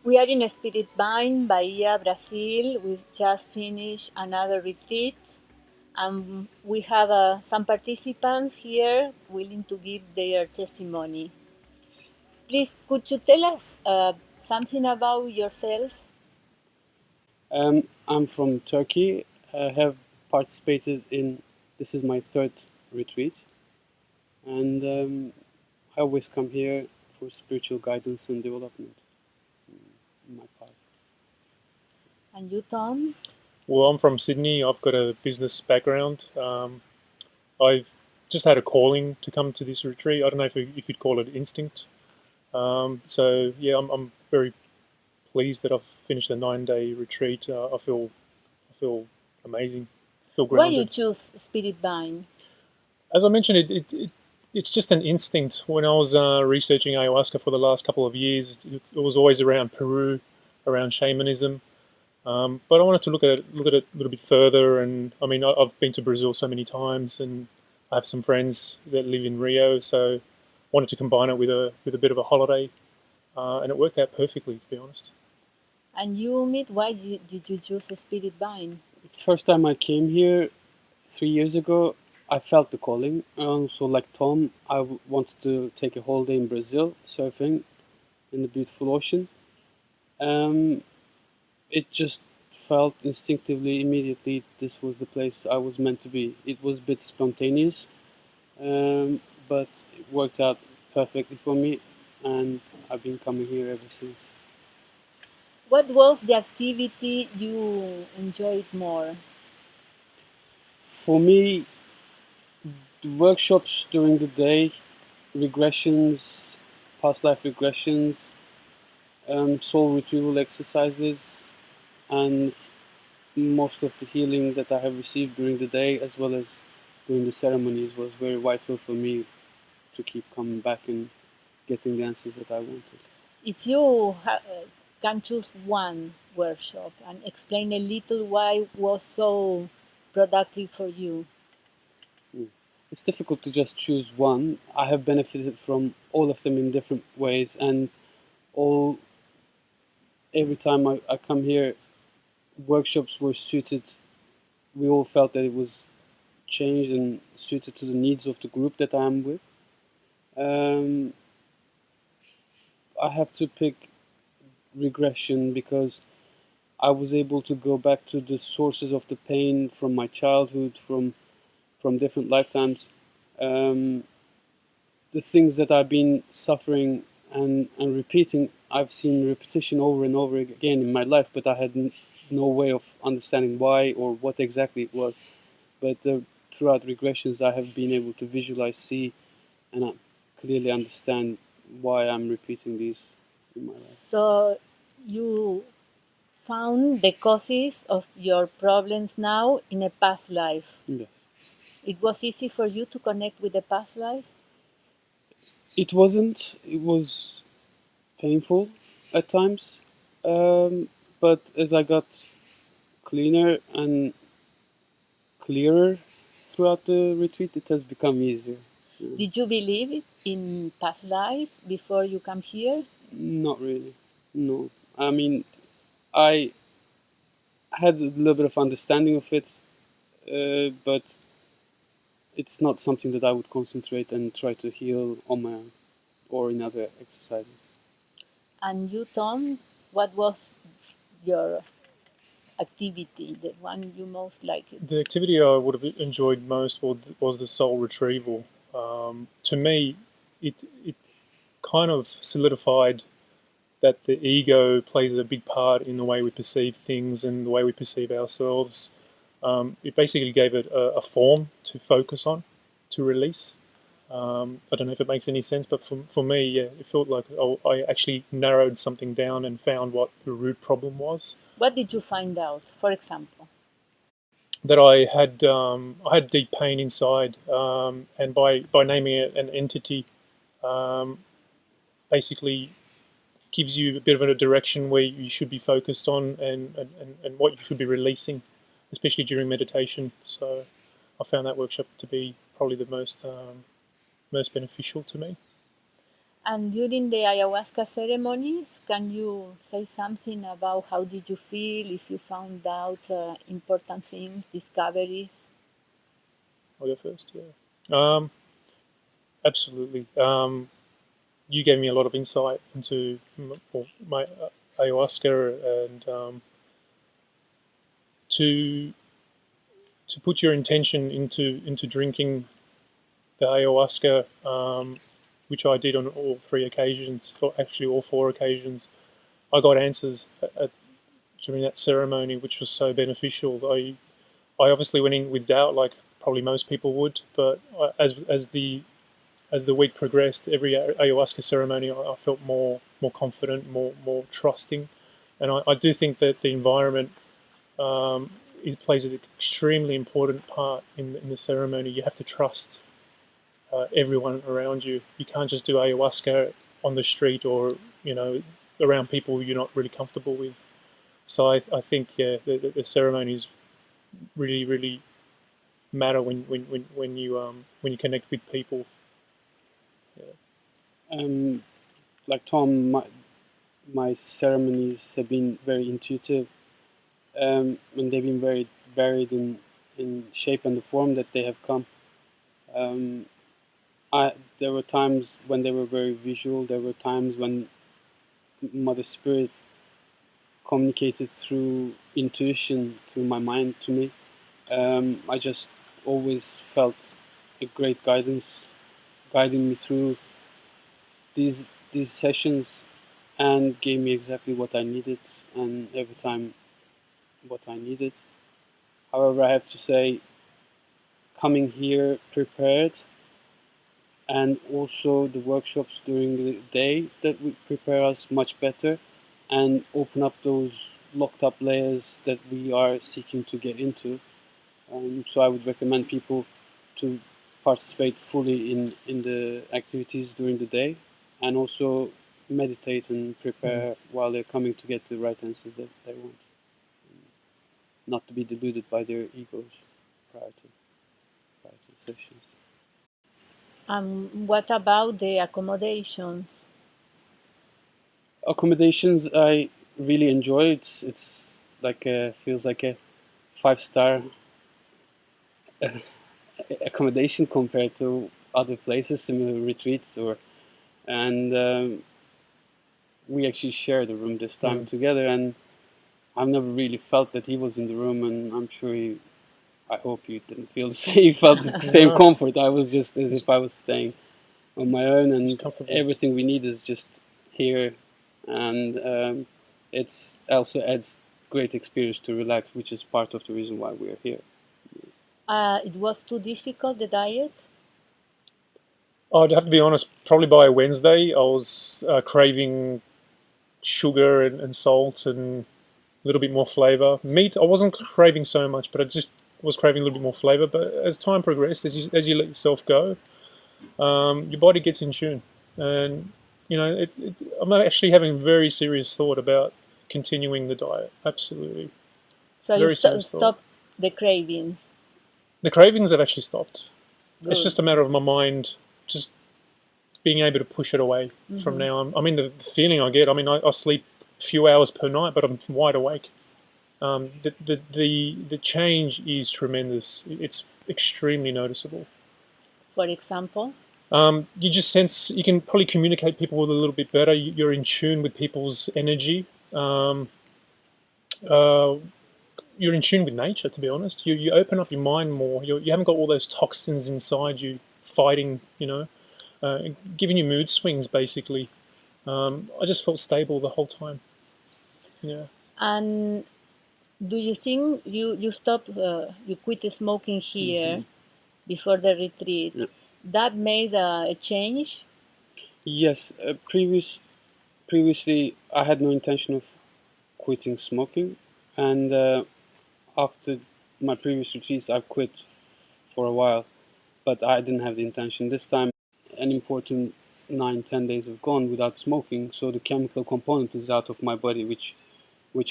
We are in Spirit Vine, Bahia, Brazil. We've just finished another retreat, and we have some participants here willing to give their testimony. Please, could you tell us something about yourself? I'm from Turkey. I have participated in, this is my third retreat, and I always come here for spiritual guidance and development in my path. And you, Tom? Well, I'm from Sydney. I've got a business background. I've just had a calling to come to this retreat. I don't know if you'd call it instinct. So yeah, I'm very pleased that I've finished a 9-day retreat. I feel amazing. I feel Why you grounded. choose Spirit Vine? As I mentioned, it's just an instinct. When I was researching ayahuasca for the last couple of years, it was always around Peru, around shamanism. But I wanted to look at it a little bit further. And I mean, I've been to Brazil so many times, and I have some friends that live in Rio, so I wanted to combine it with a bit of a holiday, and it worked out perfectly, to be honest. And you, Meet, why did you choose Spirit Vine? First time I came here 3 years ago, I felt the calling. Also, like Tom, I wanted to take a holiday in Brazil, surfing in the beautiful ocean. It just felt instinctively, immediately, this was the place I was meant to be. It was a bit spontaneous, but it worked out perfectly for me, and I've been coming here ever since. What was the activity you enjoyed more? For me, the workshops during the day, regressions, past life regressions, soul retrieval exercises, and most of the healing that I have received during the day, as well as during the ceremonies, was very vital for me to keep coming back and getting the answers that I wanted. If you can choose one workshop and explain a little why it was so productive for you. It's difficult to just choose one. I have benefited from all of them in different ways, and all every time I come here, workshops were suited. We all felt that it was changed and suited to the needs of the group that I am with. Um, I have to pick regression because I was able to go back to the sources of the pain from my childhood, from different lifetimes. Um, the things that I've been suffering and repeating, I've seen repetition over and over again in my life, but I had no way of understanding why or what exactly it was. But throughout regressions, I have been able to visualize, see, and clearly understand why I'm repeating these in my life. So you found the causes of your problems now in a past life. Yes. It was easy for you to connect with the past life? It wasn't. It was painful at times, but as I got cleaner and clearer throughout the retreat, it has become easier. Did you believe in past life before you come here? Not really. No. I mean, I had a little bit of understanding of it, but it's not something that I would concentrate and try to heal on my own or in other exercises. And you, Tom, what was your activity, the one you most liked? The activity I would have enjoyed most was the soul retrieval. To me, it kind of solidified that the ego plays a big part in the way we perceive things and the way we perceive ourselves. It basically gave it a form to focus on, to release. I don't know if it makes any sense, but for me, yeah, it felt like I actually narrowed something down and found what the root problem was. What did you find out, for example? That I had deep pain inside, and by naming it an entity, um, basically gives you a bit of a direction where you should be focused on and what you should be releasing, especially during meditation. So I found that workshop to be probably the most beneficial to me. And during the ayahuasca ceremonies, can you say something about how did you feel, if you found out important things, discoveries? I'll go first. Yeah. Absolutely. You gave me a lot of insight into my ayahuasca, and to put your intention into drinking the ayahuasca, which I did on all three occasions, or actually all four occasions. I got answers during that ceremony, which was so beneficial. I obviously went in with doubt, like probably most people would, but as the week progressed, every ayahuasca ceremony, I felt more confident, more trusting, and I do think that the environment, it plays an extremely important part in the ceremony. You have to trust everyone around you. You can't just do ayahuasca on the street, or around people you're not really comfortable with. So I think, yeah, the ceremonies really matter when you connect with people. Yeah. Um, like Tom, my ceremonies have been very intuitive, and they've been very varied in shape and the form that they have come. Um, there were times when they were very visual. There were times when Mother Spirit communicated through intuition, through my mind to me. I just always felt a great guidance guiding me through these sessions, and gave me exactly what I needed, and every time what I needed. However, I have to say, coming here prepared, and also the workshops during the day that would prepare us much better and open up those locked up layers that we are seeking to get into. So I would recommend people to participate fully in the activities during the day, and also meditate and prepare while they're coming to get the right answers that they want, not to be deluded by their egos prior to the sessions. What about the accommodations? Accommodations I really enjoy. It's like feels like a 5-star accommodation compared to other places, similar retreats, and we actually shared a room this time together, and I've never really felt that he was in the room, and I'm sure I hope you didn't feel the same. You felt the same No. comfort. I was just as if I was staying on my own, and Comfortable. everything we need is just here, and it's also adds great experience to relax, which is part of the reason why we're here. It was too difficult, the diet? I'd have to be honest. Probably by Wednesday, I was craving sugar and salt and a little bit more flavor. Meat, I wasn't craving so much, but I just was craving a little bit more flavor. But as time progressed, as you let yourself go, your body gets in tune, and I'm actually having very serious thought about continuing the diet. Absolutely, So you very serious thought. stopped the cravings. The cravings have actually stopped. It's Good. just a matter of my mind just being able to push it away from now on. I mean, the feeling I get. I mean, I sleep a few hours per night, but I'm wide awake. The change is tremendous. It's extremely noticeable. For example? You just sense you can probably communicate people with a little bit better. You're in tune with people's energy. Uh, you're in tune with nature. To be honest, you open up your mind more. You haven't got all those toxins inside you fighting. Giving you mood swings basically. I just felt stable the whole time. Yeah. And do you think you stopped, you quit smoking here before the retreat? Yeah. That made a change? Yes, previously I had no intention of quitting smoking, and after my previous retreats, I've quit for a while, but I didn't have the intention. This time, an important 9-10 days have gone without smoking, so the chemical component is out of my body, which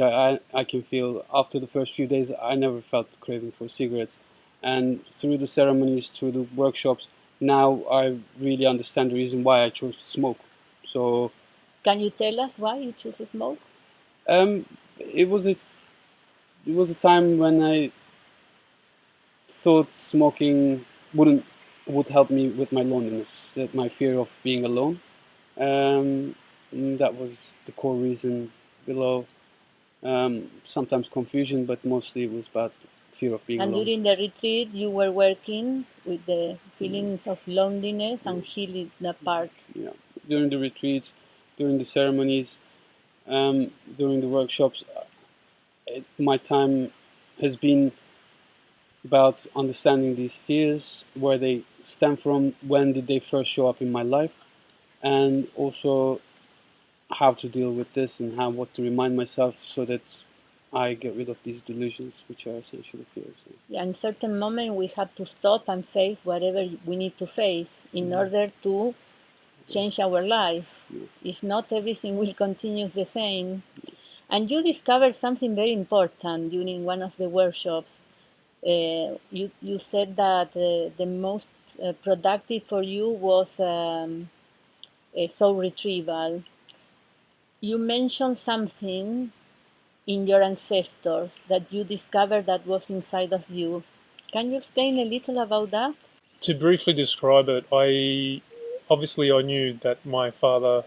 I can feel. After the first few days, I never felt craving for cigarettes, and through the ceremonies, through the workshops, now I really understand the reason why I chose to smoke. So Can you tell us why you choose smoke? um, it was a time when I thought smoking would help me with my loneliness, that my fear of being alone. And that was the core reason below. Sometimes confusion, but mostly it was about fear of being And alone. during the retreat, you were working with the feelings of loneliness and healing that part. Yeah, during the retreats, during the ceremonies, during the workshops, my time has been about understanding these fears, where they stem from, when did they first show up in my life, and also how to deal with this and what to remind myself so that I get rid of these delusions, which are essentially fears. Yeah, in certain moment, we have to stop and face whatever we need to face in order to change our life. If not, everything will continue the same. And you discovered something very important during one of the workshops. You said that the most productive for you was a soul retrieval. You mentioned something in your ancestors that you discovered that was inside of you. Can you explain a little about that? To briefly describe it, I knew that my father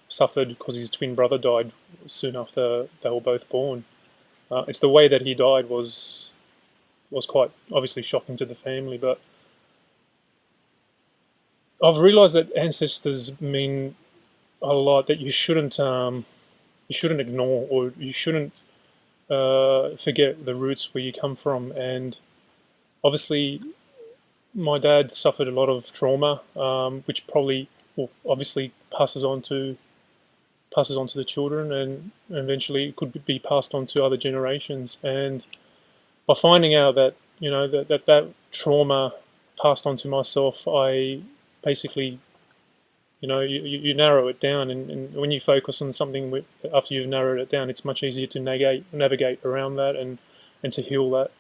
suffered because his twin brother died soon after they were both born. It's the way that he died was quite obviously shocking to the family, but I've realised that ancestors mean a lot, that you shouldn't ignore, or you shouldn't forget the roots where you come from. And obviously, my dad suffered a lot of trauma, which probably, well, obviously passes on to the children, and eventually it could be passed on to other generations. And by finding out that that trauma passed on to myself, I basically, you narrow it down, and when you focus on something after you've narrowed it down, it's much easier to navigate around that, and to heal that.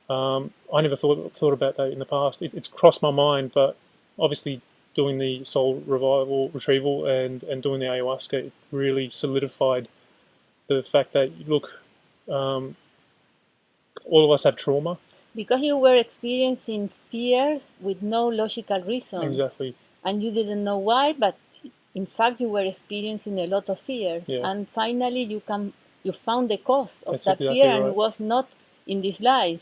I never thought about that in the past. It's crossed my mind, but obviously doing the soul retrieval and doing the ayahuasca, it really solidified the fact that, look, um, all of us have trauma. Because you were experiencing fears with no logical reasons, Exactly. and you didn't know why, but in fact you were experiencing a lot of fear. Yeah. And finally you found the cause of That's that exactly fear, and it right. was not in this life.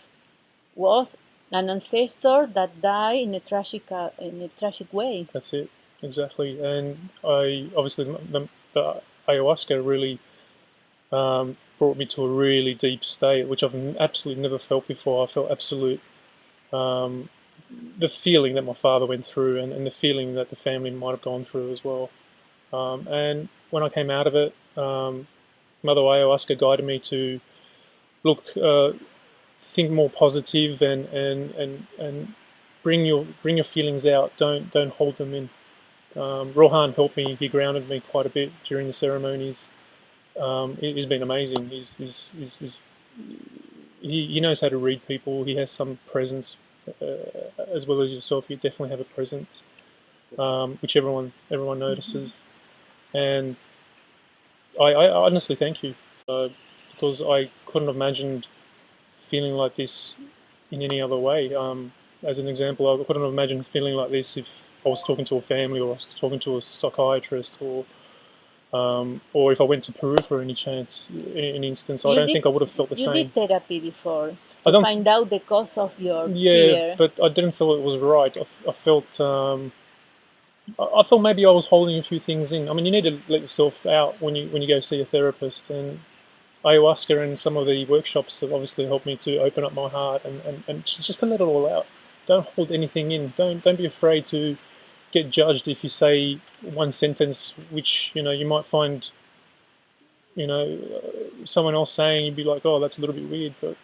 Was an ancestor that died in a tragic way. That's it. Exactly. And I obviously the ayahuasca really brought me to a really deep state, which I've absolutely never felt before. I felt absolute um, the feeling that my father went through, and the feeling that the family might have gone through as well. And when I came out of it, Mother Ayahuasca guided me to look, think more positive, and bring your feelings out. Don't hold them in. Rohan helped me. He grounded me quite a bit during the ceremonies. He's been amazing. He knows how to read people. He has some presence, as well as yourself. You definitely have a presence, which everyone notices. And I honestly thank you, because I couldn't have imagined feeling like this in any other way. As an example, I couldn't have imagined feeling like this if I was talking to a family, or I was talking to a psychiatrist, or if I went to Peru for any chance, in an instance. I You don't did think I would have felt the you did same. therapy before I to don't. find out the cause of your Yeah, fear. but I didn't feel it was right. I felt. I felt maybe I was holding a few things in. I mean, you need to let yourself out when you go see a therapist, and ayahuasca and some of the workshops have obviously helped me to open up my heart, and just to let it all out. Don't hold anything in. Don't be afraid to get judged if you say one sentence which you might find someone else saying, you'd be like, oh, that's a little bit weird. But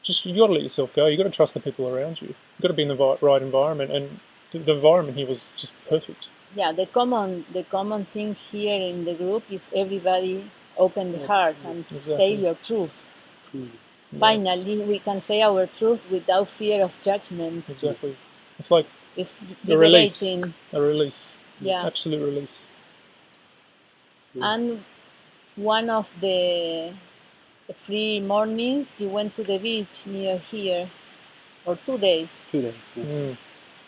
just, you got to let yourself go. You got to trust the people around you. You got to be in the right environment, and the environment here was just perfect. Yeah, the common thing here in the group is everybody open the heart and say Exactly. your truth. Yeah, Finally, we can say our truth without fear of judgment. exactly. It's like It's a release, liberating. a release, Yeah. absolute release. And one of the free mornings, you went to the beach near here, or 2 days. 2 days. Yeah.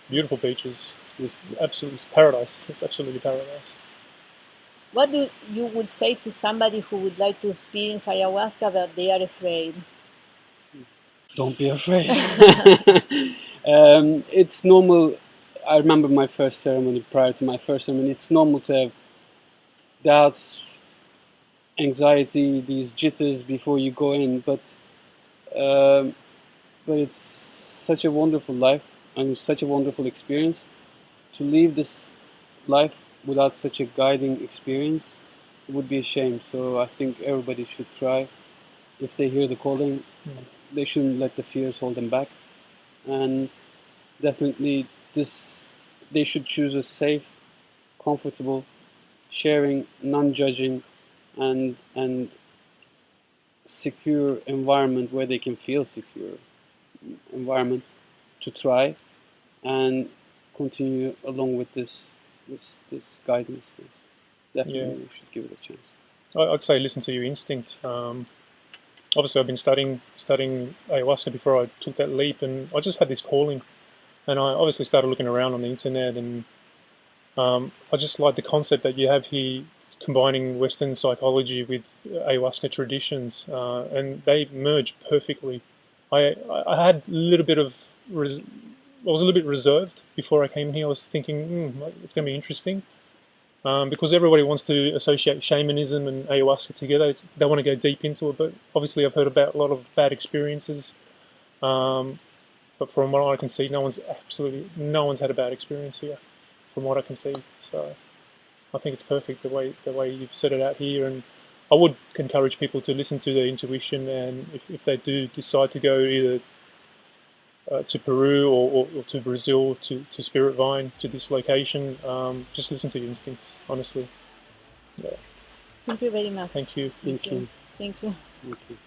Beautiful beaches. Beautiful. Absolutely, it's paradise. It's absolutely paradise. What do you would say to somebody who would like to experience ayahuasca but they are afraid? Don't be afraid. It's normal. I remember my first ceremony. Prior to my first ceremony, it's normal to have doubts, anxiety, these jitters before you go in. Um, but it's such a wonderful life and such a wonderful experience. To leave this life without such a guiding experience, it would be a shame. So I think everybody should try. If they hear the calling, they shouldn't let the fears hold them back. And definitely, they should choose a safe, comfortable, sharing, non-judging, and secure environment where they can feel secure environment to try and continue along with this guidance. Definitely, you should give it a chance. I'd say listen to your instinct. Obviously, I've been studying ayahuasca before I took that leap, and I just had this calling, and I obviously started looking around on the internet, and I just like the concept that you have here, combining Western psychology with ayahuasca traditions, and they merge perfectly. I had a little bit of I was a little bit reserved before I came here. I was thinking it's going to be interesting. Because everybody wants to associate shamanism and ayahuasca together. They want to go deep into it, but obviously I've heard about a lot of bad experiences. But from what I can see, no one's had a bad experience here, from what I can see. So I think it's perfect the way you've set it out here, and I would encourage people to listen to their intuition, and if they do decide to go either to Peru or to Brazil, to Spirit Vine, to this location, just listen to your instincts, honestly. Yeah. Thank you very much. Thank you. Thank you. Thank you. Thank you.